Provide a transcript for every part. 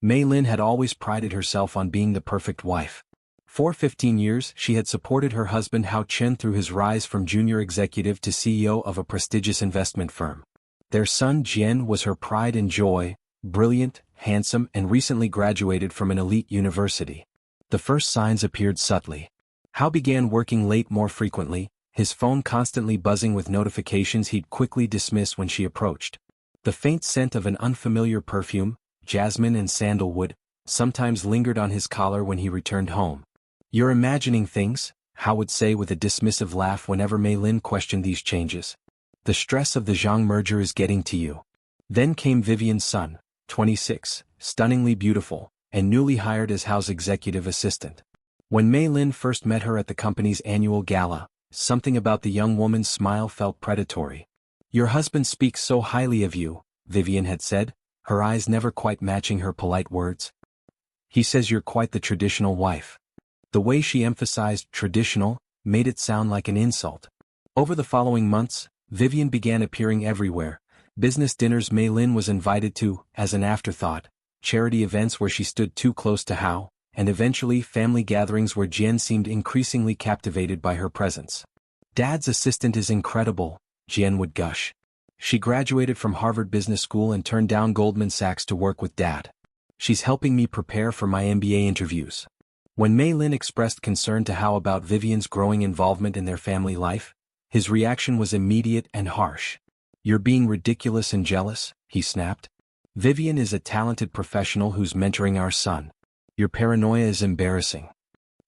Mei Lin had always prided herself on being the perfect wife. For 15 years she had supported her husband Hao Chen through his rise from junior executive to CEO of a prestigious investment firm. Their son Jian was her pride and joy, brilliant, handsome and recently graduated from an elite university. The first signs appeared subtly. Hao began working late more frequently, his phone constantly buzzing with notifications he'd quickly dismiss when she approached. The faint scent of an unfamiliar perfume, jasmine and sandalwood, sometimes lingered on his collar when he returned home. "You're imagining things," Hao would say with a dismissive laugh whenever Mei Lin questioned these changes. "The stress of the Zhang merger is getting to you." Then came Vivian's son, 26, stunningly beautiful, and newly hired as Hao's executive assistant. When Mei Lin first met her at the company's annual gala, something about the young woman's smile felt predatory. "Your husband speaks so highly of you," Vivian had said, her eyes never quite matching her polite words. "He says you're quite the traditional wife." The way she emphasized traditional made it sound like an insult. Over the following months, Vivian began appearing everywhere. Business dinners Mei Lin was invited to, as an afterthought, charity events where she stood too close to Hao, and eventually family gatherings where Jian seemed increasingly captivated by her presence. "Dad's assistant is incredible," Jian would gush. "She graduated from Harvard Business School and turned down Goldman Sachs to work with Dad. She's helping me prepare for my MBA interviews." When Mei Lin expressed concern to Hao about Vivian's growing involvement in their family life, his reaction was immediate and harsh. "You're being ridiculous and jealous," he snapped. "Vivian is a talented professional who's mentoring our son. Your paranoia is embarrassing."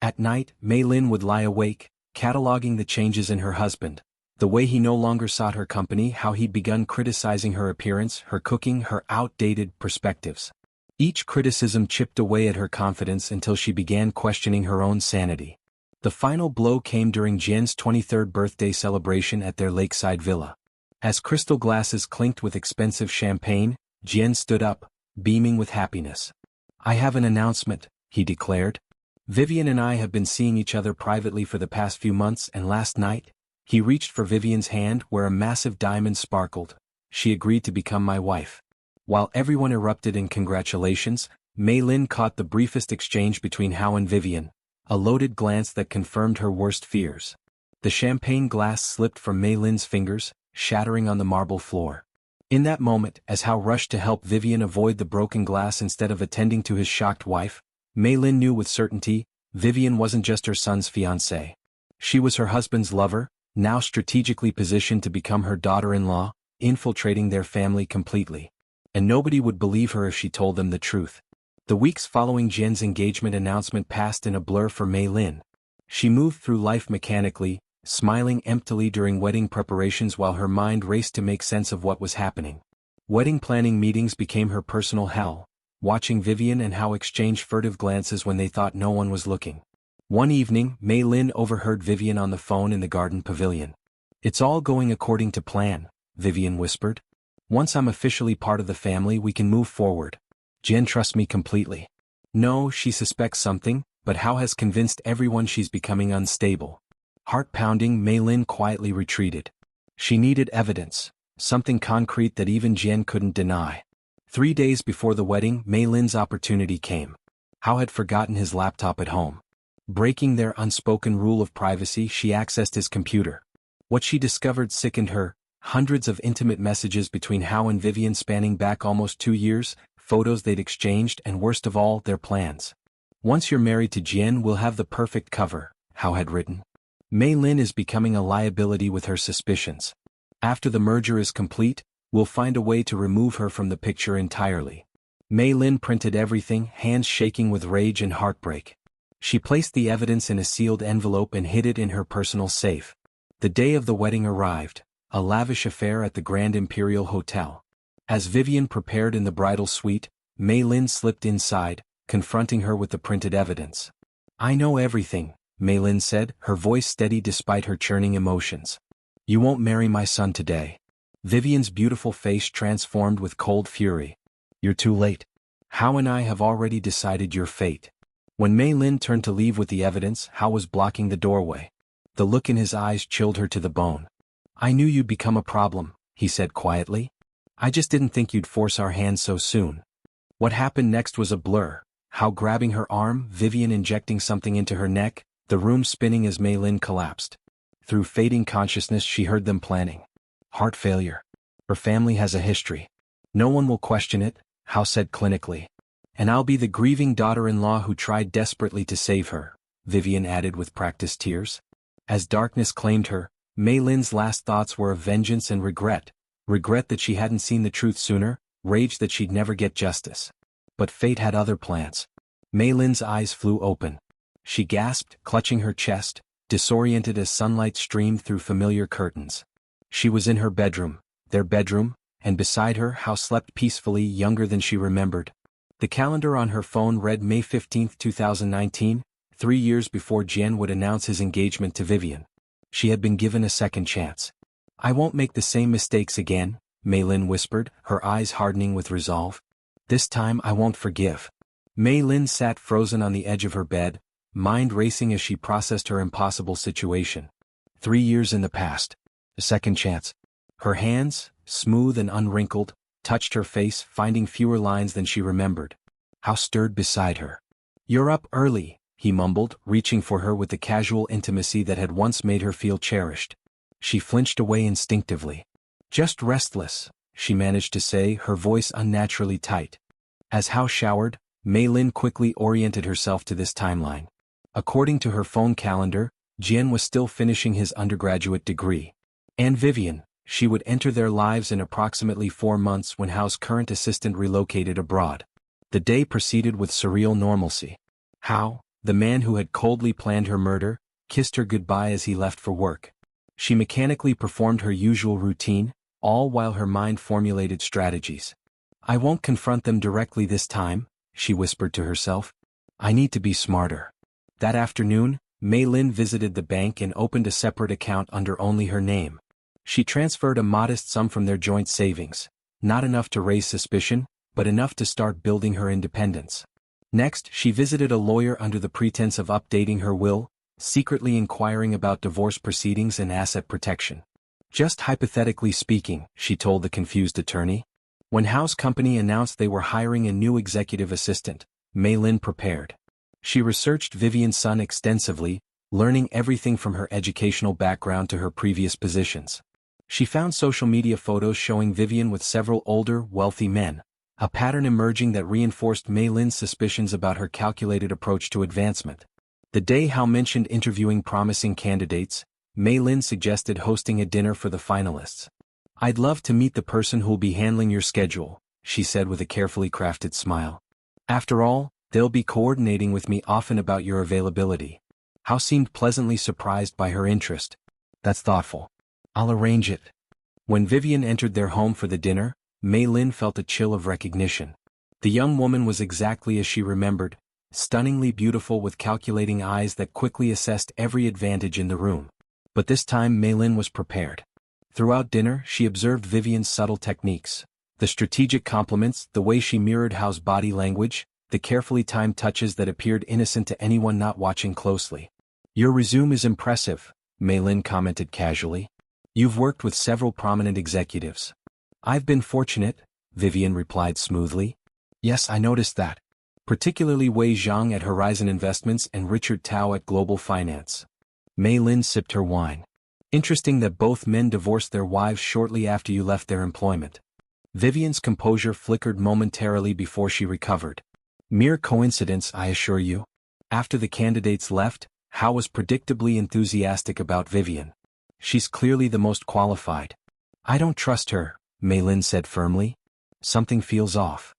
At night, Mei Lin would lie awake, cataloging the changes in her husband, the way he no longer sought her company, how he'd begun criticizing her appearance, her cooking, her outdated perspectives. Each criticism chipped away at her confidence until she began questioning her own sanity. The final blow came during Jian's 23rd birthday celebration at their lakeside villa. As crystal glasses clinked with expensive champagne, Jian stood up, beaming with happiness. "I have an announcement," he declared. "Vivian and I have been seeing each other privately for the past few months, and last night," he reached for Vivian's hand where a massive diamond sparkled, "she agreed to become my wife." While everyone erupted in congratulations, Mei Lin caught the briefest exchange between Hao and Vivian, a loaded glance that confirmed her worst fears. The champagne glass slipped from Mei Lin's fingers, shattering on the marble floor. In that moment, as Hao rushed to help Vivian avoid the broken glass instead of attending to his shocked wife, Mei Lin knew with certainty, Vivian wasn't just her son's fiancée. She was her husband's lover, now strategically positioned to become her daughter-in-law, infiltrating their family completely. And nobody would believe her if she told them the truth. The weeks following Jian's engagement announcement passed in a blur for Mei Lin. She moved through life mechanically, smiling emptily during wedding preparations while her mind raced to make sense of what was happening. Wedding planning meetings became her personal hell, watching Vivian and Hao exchange furtive glances when they thought no one was looking. One evening, Mei Lin overheard Vivian on the phone in the garden pavilion. "It's all going according to plan," Vivian whispered. "Once I'm officially part of the family we can move forward. Jian trusts me completely." No, she suspects something, but Hao has convinced everyone she's becoming unstable. Heart-pounding, Mei Lin quietly retreated. She needed evidence, something concrete that even Jian couldn't deny. 3 days before the wedding, Mei Lin's opportunity came. Hao had forgotten his laptop at home. Breaking their unspoken rule of privacy, she accessed his computer. What she discovered sickened her. Hundreds of intimate messages between Hao and Vivian spanning back almost 2 years, photos they'd exchanged, and worst of all, their plans. "Once you're married to Jian, we'll have the perfect cover," Hao had written. "Mei Lin is becoming a liability with her suspicions. After the merger is complete, we'll find a way to remove her from the picture entirely." Mei Lin printed everything, hands shaking with rage and heartbreak. She placed the evidence in a sealed envelope and hid it in her personal safe. The day of the wedding arrived. A lavish affair at the Grand Imperial Hotel. As Vivian prepared in the bridal suite, Mei Lin slipped inside, confronting her with the printed evidence. "I know everything," Mei Lin said, her voice steady despite her churning emotions. "You won't marry my son today." Vivian's beautiful face transformed with cold fury. "You're too late. Hao and I have already decided your fate." When Mei Lin turned to leave with the evidence, Hao was blocking the doorway. The look in his eyes chilled her to the bone. "I knew you'd become a problem," he said quietly. "I just didn't think you'd force our hand so soon." What happened next was a blur. How grabbing her arm, Vivian injecting something into her neck, the room spinning as Mei Lin collapsed. Through fading consciousness she heard them planning. Heart failure. Her family has a history. No one will question it, Hao said clinically. And I'll be the grieving daughter-in-law who tried desperately to save her, Vivian added with practiced tears. As darkness claimed her, Mei Lin's last thoughts were of vengeance and regret. Regret that she hadn't seen the truth sooner, rage that she'd never get justice. But fate had other plans. Mei Lin's eyes flew open. She gasped, clutching her chest, disoriented as sunlight streamed through familiar curtains. She was in her bedroom, their bedroom, and beside her Hao slept peacefully, younger than she remembered. The calendar on her phone read May 15, 2019, 3 years before Jian would announce his engagement to Vivian. She had been given a second chance. I won't make the same mistakes again, Mei Lin whispered, her eyes hardening with resolve. This time I won't forgive. Mei Lin sat frozen on the edge of her bed, mind racing as she processed her impossible situation. 3 years in the past. A second chance. Her hands, smooth and unwrinkled, touched her face, finding fewer lines than she remembered. Hao stirred beside her. You're up early, he mumbled, reaching for her with the casual intimacy that had once made her feel cherished. She flinched away instinctively. Just restless, she managed to say, her voice unnaturally tight. As Hao showered, Mei Lin quickly oriented herself to this timeline. According to her phone calendar, Jian was still finishing his undergraduate degree. And Vivian, she would enter their lives in approximately 4 months when Hao's current assistant relocated abroad. The day proceeded with surreal normalcy. Hao, the man who had coldly planned her murder, kissed her goodbye as he left for work. She mechanically performed her usual routine, all while her mind formulated strategies. I won't confront them directly this time, she whispered to herself. I need to be smarter. That afternoon, Mei Lin visited the bank and opened a separate account under only her name. She transferred a modest sum from their joint savings, not enough to raise suspicion, but enough to start building her independence. Next, she visited a lawyer under the pretense of updating her will, secretly inquiring about divorce proceedings and asset protection. Just hypothetically speaking, she told the confused attorney. When Hao's company announced they were hiring a new executive assistant, Mei Lin prepared. She researched Vivian's son extensively, learning everything from her educational background to her previous positions. She found social media photos showing Vivian with several older, wealthy men, a pattern emerging that reinforced Mei Lin's suspicions about her calculated approach to advancement. The day Hao mentioned interviewing promising candidates, Mei Lin suggested hosting a dinner for the finalists. I'd love to meet the person who'll be handling your schedule, she said with a carefully crafted smile. After all, they'll be coordinating with me often about your availability. Hao seemed pleasantly surprised by her interest. That's thoughtful. I'll arrange it. When Vivian entered their home for the dinner, Mei Lin felt a chill of recognition. The young woman was exactly as she remembered, stunningly beautiful with calculating eyes that quickly assessed every advantage in the room. But this time Mei Lin was prepared. Throughout dinner she observed Vivian's subtle techniques. The strategic compliments, the way she mirrored Hao's body language, the carefully timed touches that appeared innocent to anyone not watching closely. Your resume is impressive, Mei Lin commented casually. You've worked with several prominent executives. I've been fortunate, Vivian replied smoothly. Yes, I noticed that. Particularly Wei Zhang at Horizon Investments and Richard Tao at Global Finance. Mei Lin sipped her wine. Interesting that both men divorced their wives shortly after you left their employment. Vivian's composure flickered momentarily before she recovered. Mere coincidence, I assure you. After the candidates left, Hao was predictably enthusiastic about Vivian. She's clearly the most qualified. I don't trust her, Mei Lin said firmly. Something feels off.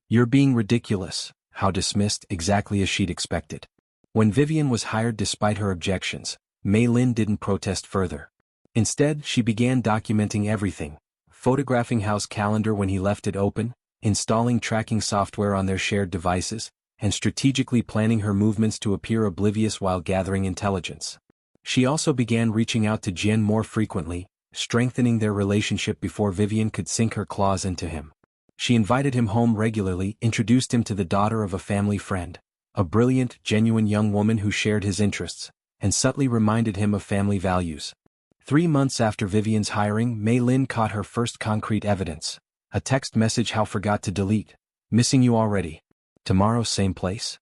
You're being ridiculous, Hao dismissed, exactly as she'd expected. When Vivian was hired despite her objections, Mei Lin didn't protest further. Instead, she began documenting everything, photographing Hao's calendar when he left it open, installing tracking software on their shared devices, and strategically planning her movements to appear oblivious while gathering intelligence. She also began reaching out to Jian more frequently, strengthening their relationship before Vivian could sink her claws into him. She invited him home regularly, introduced him to the daughter of a family friend, a brilliant, genuine young woman who shared his interests, and subtly reminded him of family values. 3 months after Vivian's hiring, Mei Lin caught her first concrete evidence, a text message Hao forgot to delete. Missing you already. Tomorrow same place?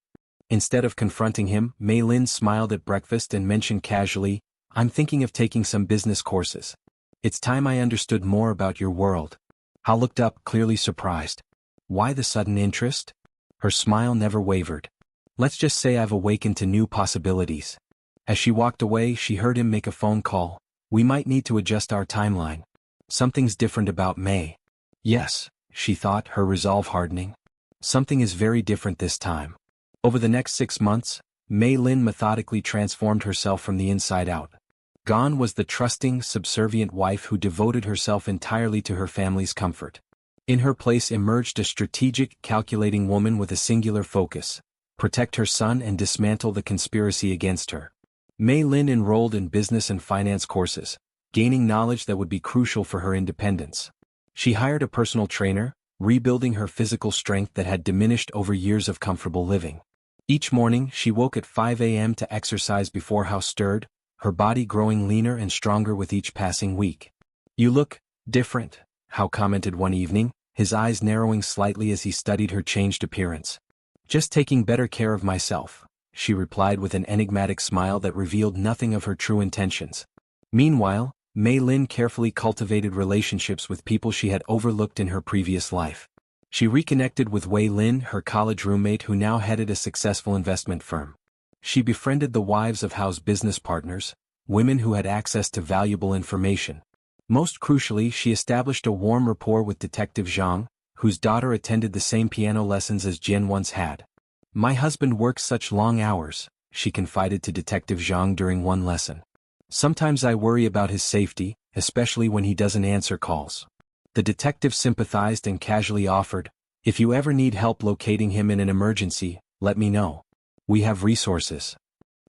Instead of confronting him, Mei Lin smiled at breakfast and mentioned casually, I'm thinking of taking some business courses. It's time I understood more about your world. Hao looked up, clearly surprised. Why the sudden interest? Her smile never wavered. Let's just say I've awakened to new possibilities. As she walked away, she heard him make a phone call. We might need to adjust our timeline. Something's different about Mei. Yes, she thought, her resolve hardening. Something is very different this time. Over the next 6 months, Mei Lin methodically transformed herself from the inside out. Gone was the trusting, subservient wife who devoted herself entirely to her family's comfort. In her place emerged a strategic, calculating woman with a singular focus: protect her son and dismantle the conspiracy against her. Mei Lin enrolled in business and finance courses, gaining knowledge that would be crucial for her independence. She hired a personal trainer, rebuilding her physical strength that had diminished over years of comfortable living. Each morning, she woke at 5 a.m. to exercise before Hao stirred, her body growing leaner and stronger with each passing week. You look different, Hao commented one evening, his eyes narrowing slightly as he studied her changed appearance. Just taking better care of myself, she replied with an enigmatic smile that revealed nothing of her true intentions. Meanwhile, Mei Lin carefully cultivated relationships with people she had overlooked in her previous life. She reconnected with Wei Lin, her college roommate who now headed a successful investment firm. She befriended the wives of Hao's business partners, women who had access to valuable information. Most crucially, she established a warm rapport with Detective Zhang, whose daughter attended the same piano lessons as Jian once had. My husband works such long hours, she confided to Detective Zhang during one lesson. Sometimes I worry about his safety, especially when he doesn't answer calls. The detective sympathized and casually offered, if you ever need help locating him in an emergency, let me know. We have resources.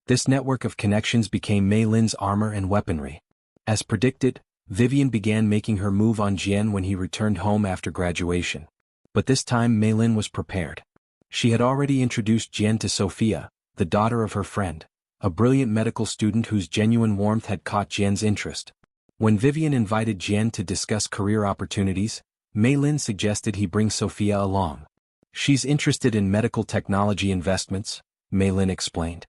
This network of connections became Mei Lin's armor and weaponry. As predicted, Vivian began making her move on Jian when he returned home after graduation. But this time Mei Lin was prepared. She had already introduced Jian to Sophia, the daughter of her friend, a brilliant medical student whose genuine warmth had caught Jian's interest. When Vivian invited Jian to discuss career opportunities, Mei Lin suggested he bring Sophia along. She's interested in medical technology investments, Mei Lin explained.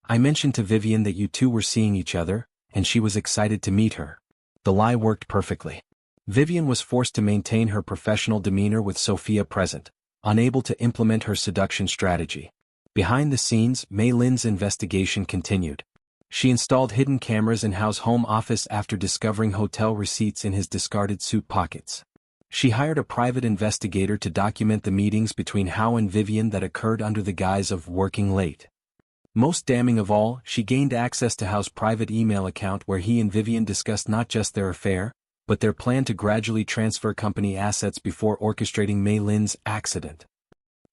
I mentioned to Vivian that you two were seeing each other, and she was excited to meet her. The lie worked perfectly. Vivian was forced to maintain her professional demeanor with Sophia present, unable to implement her seduction strategy. Behind the scenes, Mei Lin's investigation continued. She installed hidden cameras in Hao's home office after discovering hotel receipts in his discarded suit pockets. She hired a private investigator to document the meetings between Hao and Vivian that occurred under the guise of working late. Most damning of all, she gained access to Hao's private email account where he and Vivian discussed not just their affair, but their plan to gradually transfer company assets before orchestrating Mei Lin's accident.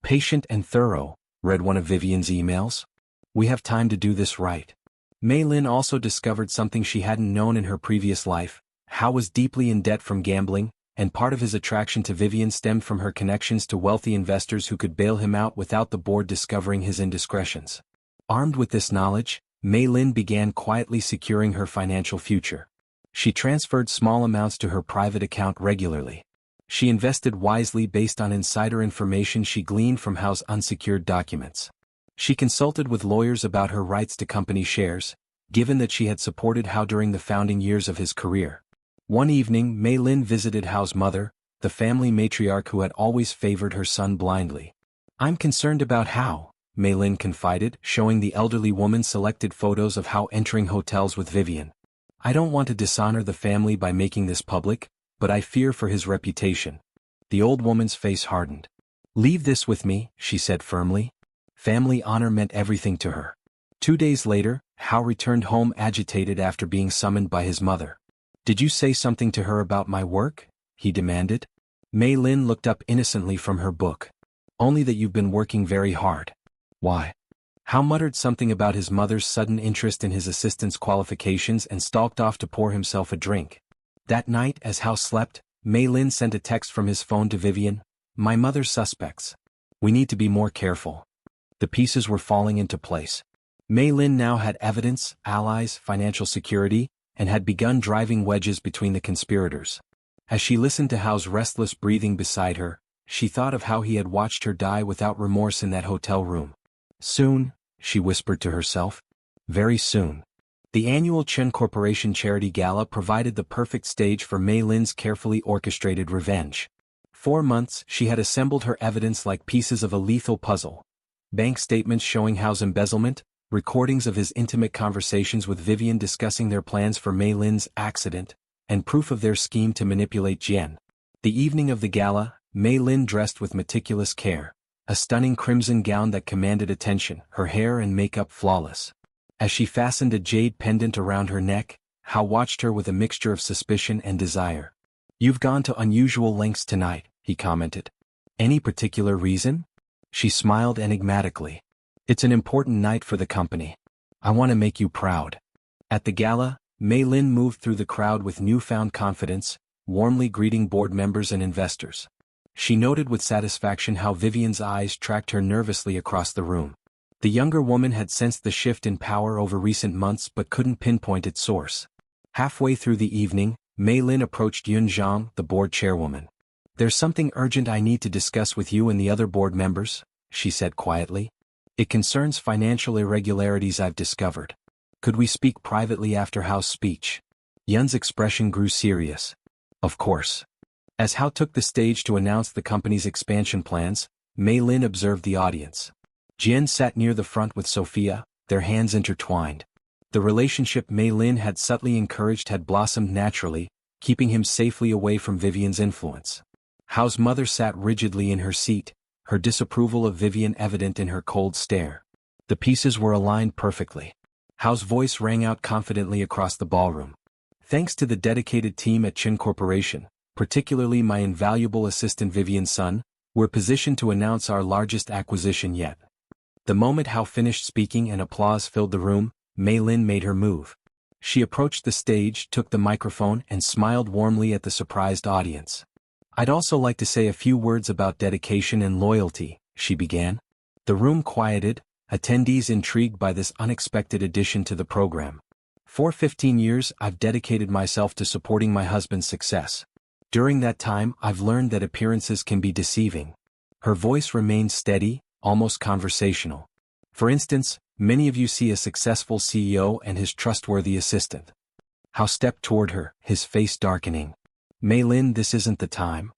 Patient and thorough, read one of Vivian's emails. We have time to do this right. Mei Lin also discovered something she hadn't known in her previous life. Hao was deeply in debt from gambling, and part of his attraction to Vivian stemmed from her connections to wealthy investors who could bail him out without the board discovering his indiscretions. Armed with this knowledge, Mei Lin began quietly securing her financial future. She transferred small amounts to her private account regularly. She invested wisely based on insider information she gleaned from Hao's unsecured documents. She consulted with lawyers about her rights to company shares, given that she had supported Hao during the founding years of his career. One evening, Mei Lin visited Hao's mother, the family matriarch who had always favored her son blindly. I'm concerned about Hao, Mei Lin confided, showing the elderly woman selected photos of Hao entering hotels with Vivian. I don't want to dishonor the family by making this public, but I fear for his reputation. The old woman's face hardened. Leave this with me, she said firmly. Family honor meant everything to her. 2 days later, Hao returned home agitated after being summoned by his mother. Did you say something to her about my work? He demanded. Mei Lin looked up innocently from her book. Only that you've been working very hard. Why? Hao muttered something about his mother's sudden interest in his assistant's qualifications and stalked off to pour himself a drink. That night, as Hao slept, Mei Lin sent a text from his phone to Vivian. My mother's suspects. We need to be more careful. The pieces were falling into place. Mei Lin now had evidence, allies, financial security, and had begun driving wedges between the conspirators. As she listened to Hao's restless breathing beside her, She thought of how he had watched her die without remorse in that hotel room. Soon, she whispered to herself. Very soon. The annual Chen Corporation Charity Gala provided the perfect stage for Mei Lin's carefully orchestrated revenge. 4 months she had assembled her evidence like pieces of a lethal puzzle. Bank statements showing Hao's embezzlement, recordings of his intimate conversations with Vivian discussing their plans for Mei Lin's accident, and proof of their scheme to manipulate Jian. The evening of the gala, Mei Lin dressed with meticulous care. A stunning crimson gown that commanded attention, her hair and makeup flawless. As she fastened a jade pendant around her neck, Hao watched her with a mixture of suspicion and desire. "You've gone to unusual lengths tonight," he commented. "Any particular reason?" She smiled enigmatically. "It's an important night for the company. I want to make you proud." At the gala, Mei Lin moved through the crowd with newfound confidence, warmly greeting board members and investors. She noted with satisfaction how Vivian's eyes tracked her nervously across the room. The younger woman had sensed the shift in power over recent months but couldn't pinpoint its source. Halfway through the evening, Mei Lin approached Yun Zhang, the board chairwoman. "There's something urgent I need to discuss with you and the other board members," she said quietly. "It concerns financial irregularities I've discovered. Could we speak privately after Hao's speech?" Yun's expression grew serious. "Of course." As Hao took the stage to announce the company's expansion plans, Mei Lin observed the audience. Jian sat near the front with Sophia, their hands intertwined. The relationship Mei Lin had subtly encouraged had blossomed naturally, keeping him safely away from Vivian's influence. Hao's mother sat rigidly in her seat, her disapproval of Vivian evident in her cold stare. The pieces were aligned perfectly. Hao's voice rang out confidently across the ballroom. "Thanks to the dedicated team at Qin Corporation, particularly my invaluable assistant Vivian Sun, we're positioned to announce our largest acquisition yet." The moment Hao finished speaking and applause filled the room, Mei Lin made her move. She approached the stage, took the microphone and smiled warmly at the surprised audience. "I'd also like to say a few words about dedication and loyalty," she began. The room quieted, attendees intrigued by this unexpected addition to the program. "For 15 years I've dedicated myself to supporting my husband's success. During that time I've learned that appearances can be deceiving." Her voice remained steady, almost conversational. "For instance, many of you see a successful CEO and his trustworthy assistant." Hao stepped toward her, his face darkening. "Mei Lin, this isn't the time."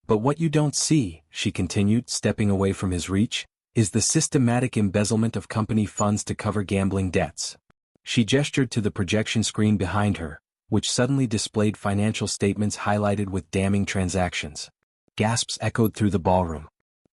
"But what you don't see," she continued, stepping away from his reach, "is the systematic embezzlement of company funds to cover gambling debts." She gestured to the projection screen behind her, which suddenly displayed financial statements highlighted with damning transactions. Gasps echoed through the ballroom.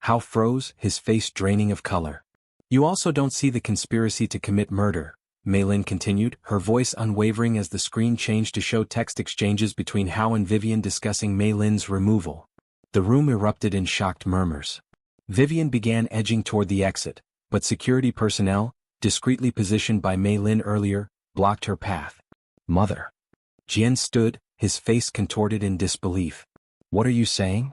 Hao froze, his face draining of color. "You also don't see the conspiracy to commit murder," Mei Lin continued, her voice unwavering as the screen changed to show text exchanges between Hao and Vivian discussing Mei Lin's removal. The room erupted in shocked murmurs. Vivian began edging toward the exit, but security personnel, discreetly positioned by Mei Lin earlier, blocked her path. "Mother." Jian stood, his face contorted in disbelief. "What are you saying?"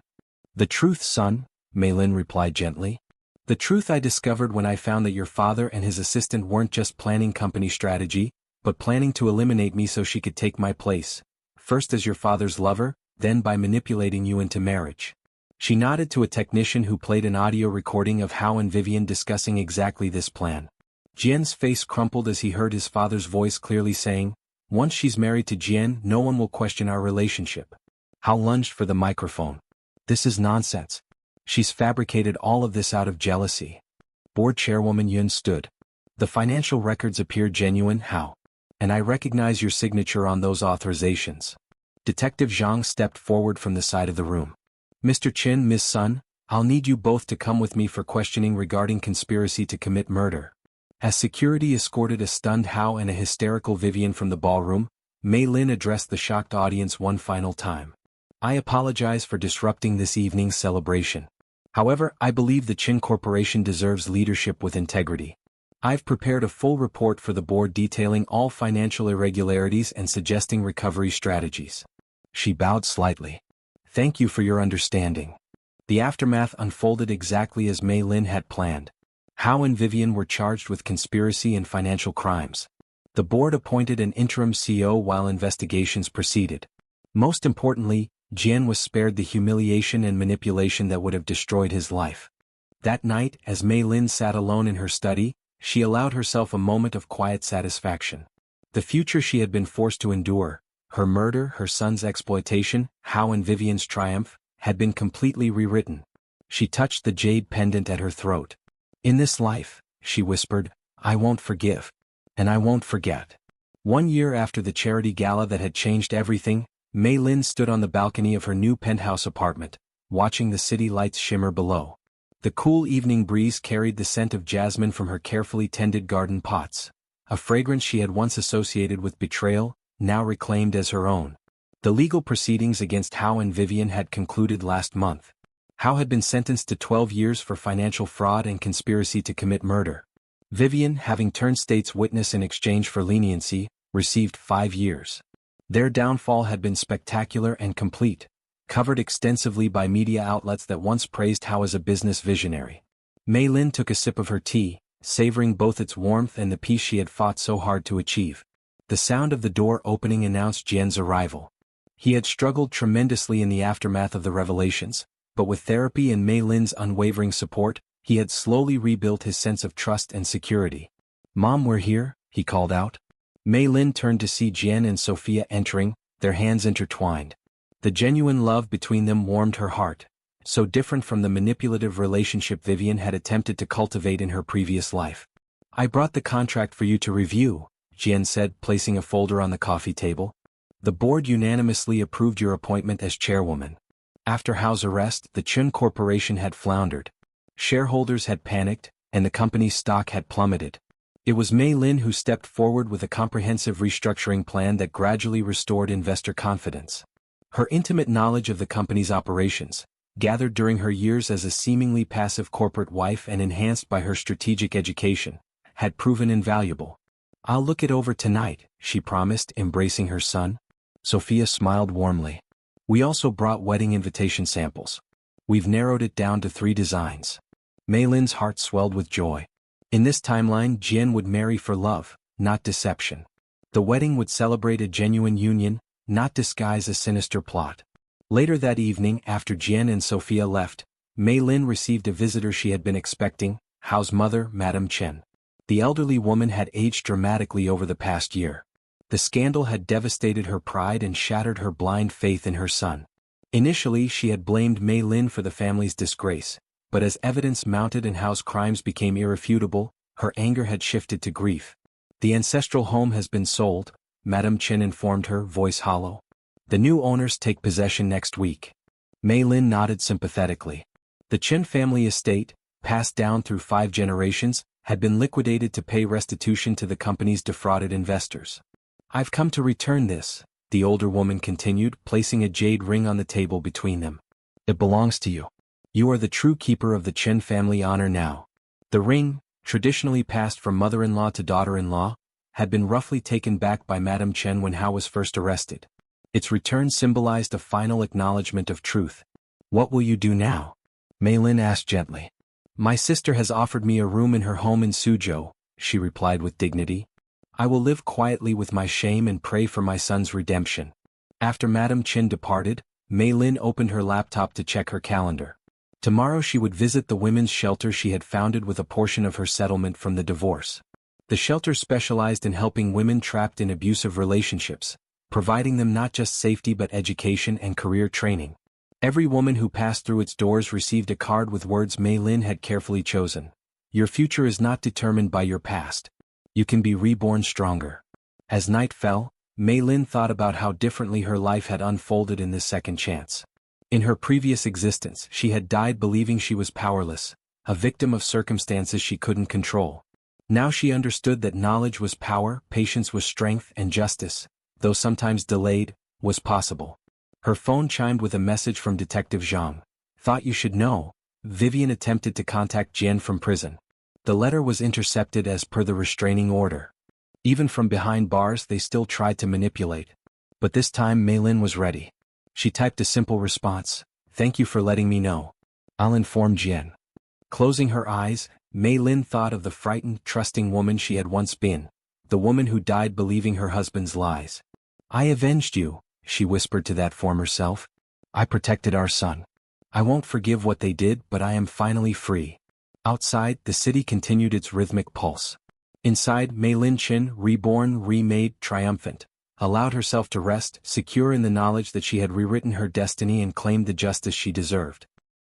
"The truth, son," Mei Lin replied gently. "The truth I discovered when I found that your father and his assistant weren't just planning company strategy, but planning to eliminate me so she could take my place, first as your father's lover, then by manipulating you into marriage." She nodded to a technician who played an audio recording of Hao and Vivian discussing exactly this plan. Jian's face crumpled as he heard his father's voice clearly saying, "Once she's married to Jian, no one will question our relationship." Hao lunged for the microphone. "This is nonsense. She's fabricated all of this out of jealousy." Board chairwoman Yun stood. "The financial records appear genuine, Hao. And I recognize your signature on those authorizations." Detective Zhang stepped forward from the side of the room. "Mr. Qin, Miss Sun, I'll need you both to come with me for questioning regarding conspiracy to commit murder." As security escorted a stunned Hao and a hysterical Vivian from the ballroom, Mei Lin addressed the shocked audience one final time. "I apologize for disrupting this evening's celebration. However, I believe the Qin Corporation deserves leadership with integrity. I've prepared a full report for the board detailing all financial irregularities and suggesting recovery strategies." She bowed slightly. "Thank you for your understanding." The aftermath unfolded exactly as Mei Lin had planned. Hao and Vivian were charged with conspiracy and financial crimes. The board appointed an interim CEO while investigations proceeded. Most importantly, Jian was spared the humiliation and manipulation that would have destroyed his life. That night, as Mei Lin sat alone in her study, she allowed herself a moment of quiet satisfaction. The future she had been forced to endure, her murder, her son's exploitation, Hao and Vivian's triumph, had been completely rewritten. She touched the jade pendant at her throat. "In this life," she whispered, "I won't forgive. And I won't forget." 1 year after the charity gala that had changed everything, Mei Lin stood on the balcony of her new penthouse apartment, watching the city lights shimmer below. The cool evening breeze carried the scent of jasmine from her carefully tended garden pots, a fragrance she had once associated with betrayal, now reclaimed as her own. The legal proceedings against Hao and Vivian had concluded last month. Hao had been sentenced to 12 years for financial fraud and conspiracy to commit murder. Vivian, having turned state's witness in exchange for leniency, received 5 years. Their downfall had been spectacular and complete, covered extensively by media outlets that once praised Hao as a business visionary. Mei Lin took a sip of her tea, savoring both its warmth and the peace she had fought so hard to achieve. The sound of the door opening announced Jian's arrival. He had struggled tremendously in the aftermath of the revelations, but with therapy and Mei Lin's unwavering support, he had slowly rebuilt his sense of trust and security. "Mom, we're here," he called out. Mei Lin turned to see Jian and Sophia entering, their hands intertwined. The genuine love between them warmed her heart, so different from the manipulative relationship Vivian had attempted to cultivate in her previous life. "I brought the contract for you to review," Jian said, placing a folder on the coffee table. "The board unanimously approved your appointment as chairwoman." After Hao's arrest, the Chun Corporation had floundered. Shareholders had panicked, and the company's stock had plummeted. It was Mei Lin who stepped forward with a comprehensive restructuring plan that gradually restored investor confidence. Her intimate knowledge of the company's operations, gathered during her years as a seemingly passive corporate wife and enhanced by her strategic education, had proven invaluable. "I'll look it over tonight," she promised, embracing her son. Sophia smiled warmly. "We also brought wedding invitation samples. We've narrowed it down to 3 designs." Mei Lin's heart swelled with joy. In this timeline, Jian would marry for love, not deception. The wedding would celebrate a genuine union, not disguise a sinister plot. Later that evening, after Jian and Sophia left, Mei Lin received a visitor she had been expecting, Hao's mother, Madame Chen. The elderly woman had aged dramatically over the past year. The scandal had devastated her pride and shattered her blind faith in her son. Initially, she had blamed Mei Lin for the family's disgrace, but as evidence mounted and Hao's crimes became irrefutable, her anger had shifted to grief. "The ancestral home has been sold," Madame Chen informed her, voice hollow. "The new owners take possession next week." Mei Lin nodded sympathetically. The Chen family estate, passed down through 5 generations, had been liquidated to pay restitution to the company's defrauded investors. "I've come to return this," the older woman continued, placing a jade ring on the table between them. "It belongs to you. You are the true keeper of the Chen family honor now." The ring, traditionally passed from mother-in-law to daughter-in-law, had been roughly taken back by Madame Chen when Hao was first arrested. Its return symbolized a final acknowledgement of truth. "What will you do now?" Mei Lin asked gently. "My sister has offered me a room in her home in Suzhou," she replied with dignity. "I will live quietly with my shame and pray for my son's redemption." After Madame Chen departed, Mei Lin opened her laptop to check her calendar. Tomorrow she would visit the women's shelter she had founded with a portion of her settlement from the divorce. The shelter specialized in helping women trapped in abusive relationships, providing them not just safety but education and career training. Every woman who passed through its doors received a card with words Mei Lin had carefully chosen. "Your future is not determined by your past. You can be reborn stronger." As night fell, Mei Lin thought about how differently her life had unfolded in this second chance. In her previous existence, she had died believing she was powerless, a victim of circumstances she couldn't control. Now she understood that knowledge was power, patience was strength, and justice, though sometimes delayed, was possible. Her phone chimed with a message from Detective Zhang. "Thought you should know." Vivian attempted to contact Jian from prison. The letter was intercepted as per the restraining order. Even from behind bars they still tried to manipulate. But this time Mei Lin was ready. She typed a simple response: "Thank you for letting me know. I'll inform Jian." Closing her eyes, Mei Lin thought of the frightened, trusting woman she had once been, the woman who died believing her husband's lies. "I avenged you," she whispered to that former self. I protected our son. I won't forgive what they did, but I am finally free. Outside, the city continued its rhythmic pulse. Inside, Mei Lin Qin, reborn, remade, triumphant, allowed herself to rest, secure in the knowledge that she had rewritten her destiny and claimed the justice she deserved.